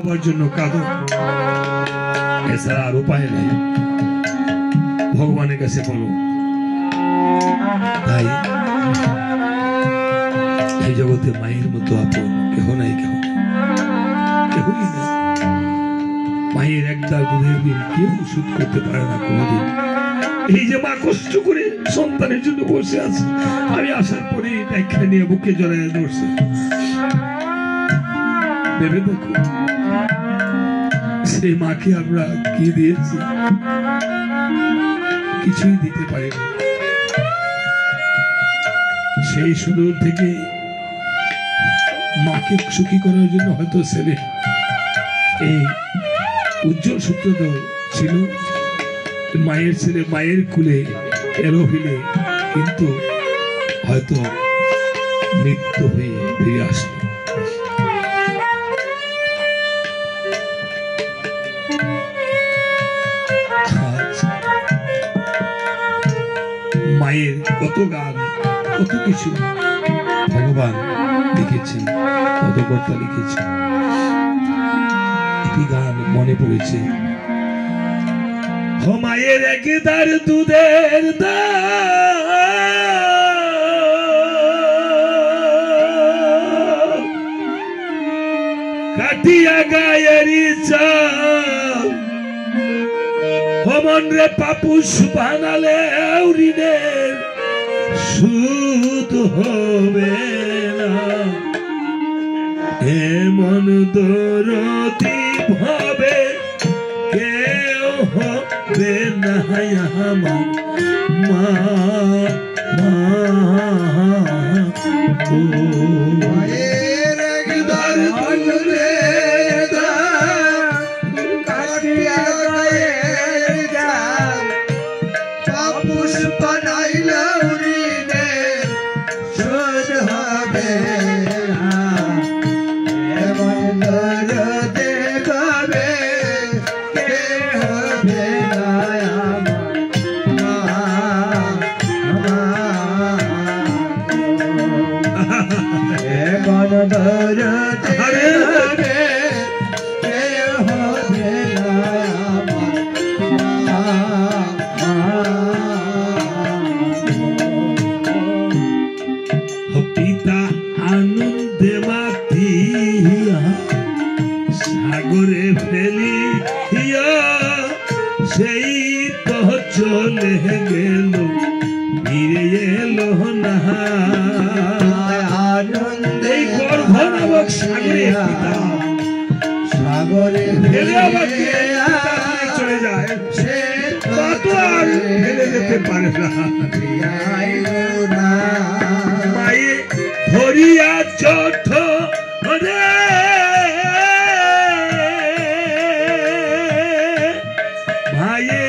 আমার জন্য কাঁদো, এছাড়া আর উপায় নেই। ভগবানের কাছে বলো। তাই এই জগতে মায়ের মতো আপন কেহ নাই, কেহই না। মায়ের একটা দুধের বিল কেউ শোধ করতে পারে না কোনোদিন। এই যে মা কষ্ট করে সন্তানের জন্য বসে আছে, আমি আসার পরে একটা নিয়ে বুকে জড়ায় ধরছে। ভেবে দেখো সেই মাকে আমরা কি দিয়েছি? কিছুই দিতে পারিনি। সেই সুদূর থেকে মাকে সুখী করার জন্য হয়তো ছেলে এই উজ্জ্বল সূত্রধর ছিল, মায়ের ছেলে মায়ের কুলে এলো ফিলে, কিন্তু হয়তো মৃত্যু হয়ে ফিরে আসলো। মায়ের কত গান, কত কিছু ভগবান লিখেছেন, কত কর্তা লিখেছেন। একটি গান মনে পড়েছে, মায়ের একদার দুধের কাটিয়া গায়েরি মন রে পাপুষ বানালে ঋণের সুদ হবে না, এমন দরদি ভাবে কেউ হবে না আমার মা। মায়ে ধরিয়া চোঠ রে, মায়ে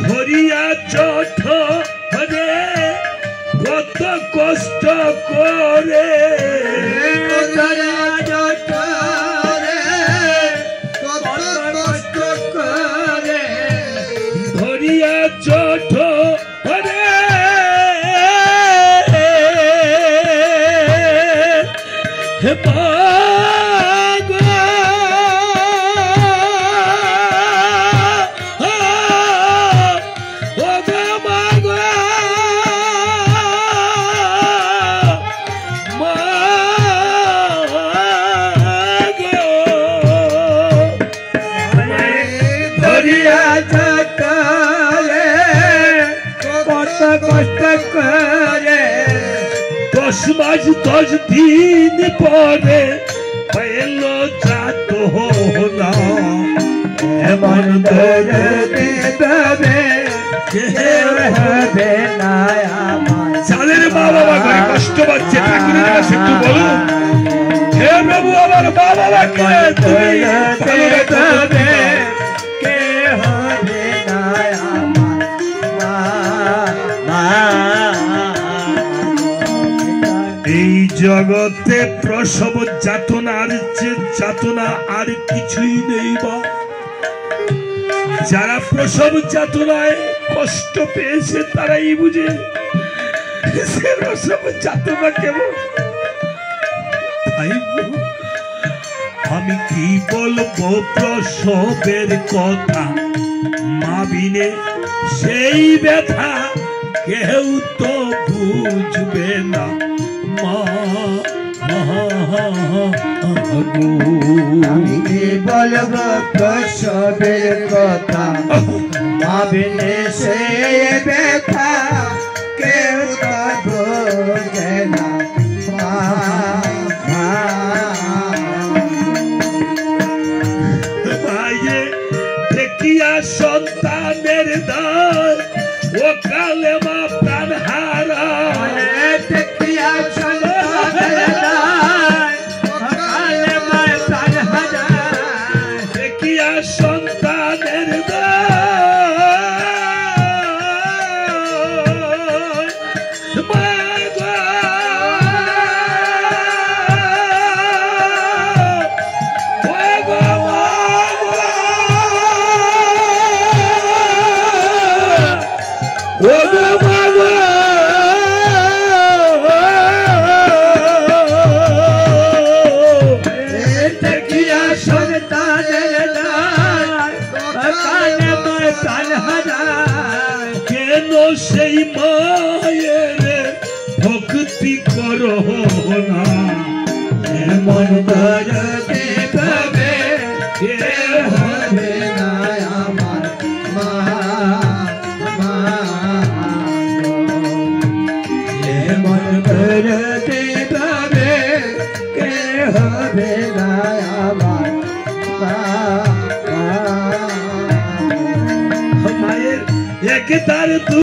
ধরিয়া চোঠ রে, কত কষ্ট করে ধরিয়া চোঠ মাস 10 দিন পরে পেল যাত না, এমন দরদি দেবে হবে না আমার। যাদের মা বাবা করে কষ্ট পাচ্ছে ঠাকুরের কাছে একটু বলুন, হে প্রভু আমার মা বাবাকে তুমি ভালো দেবে, কে হবে না এই জগতে প্রসব যাতনার যে যাতনা আর কিছুই নেই। বা যারা প্রসব যাতনায় কষ্ট পেয়েছে তারাই বুঝে সে প্রসব যাতনা কেমন। আমি কি বলবো প্রসবের কথা, মা বিনে সেই ব্যথা কেউ তো বুঝবে না। মা আমি কি বলবো প্রসবের কথা, মা বিনে সেই ব্যথা কেউ তো বোঝে না। মায়ে দেখিয়া সন্তানের দায়, ও কালে মা প্রাণ হারায়। দেখিয়া সন্তানের দায়, ও কালে মা প্রাণ হারায়। দেখিয়া সন্তানের দায়, মা গো, ও গো মা গো, ও গো মা গো। দেখিয়া সন্তানের দায়, ও কালে মা প্রাণ হারায়। কেন সেই মায়ের ভক্তি করো না, এমন করতে পাবে কে হবে না আমার মা। এমন করতে পাবে কে হবে না আমার মা। মায়ের এক তার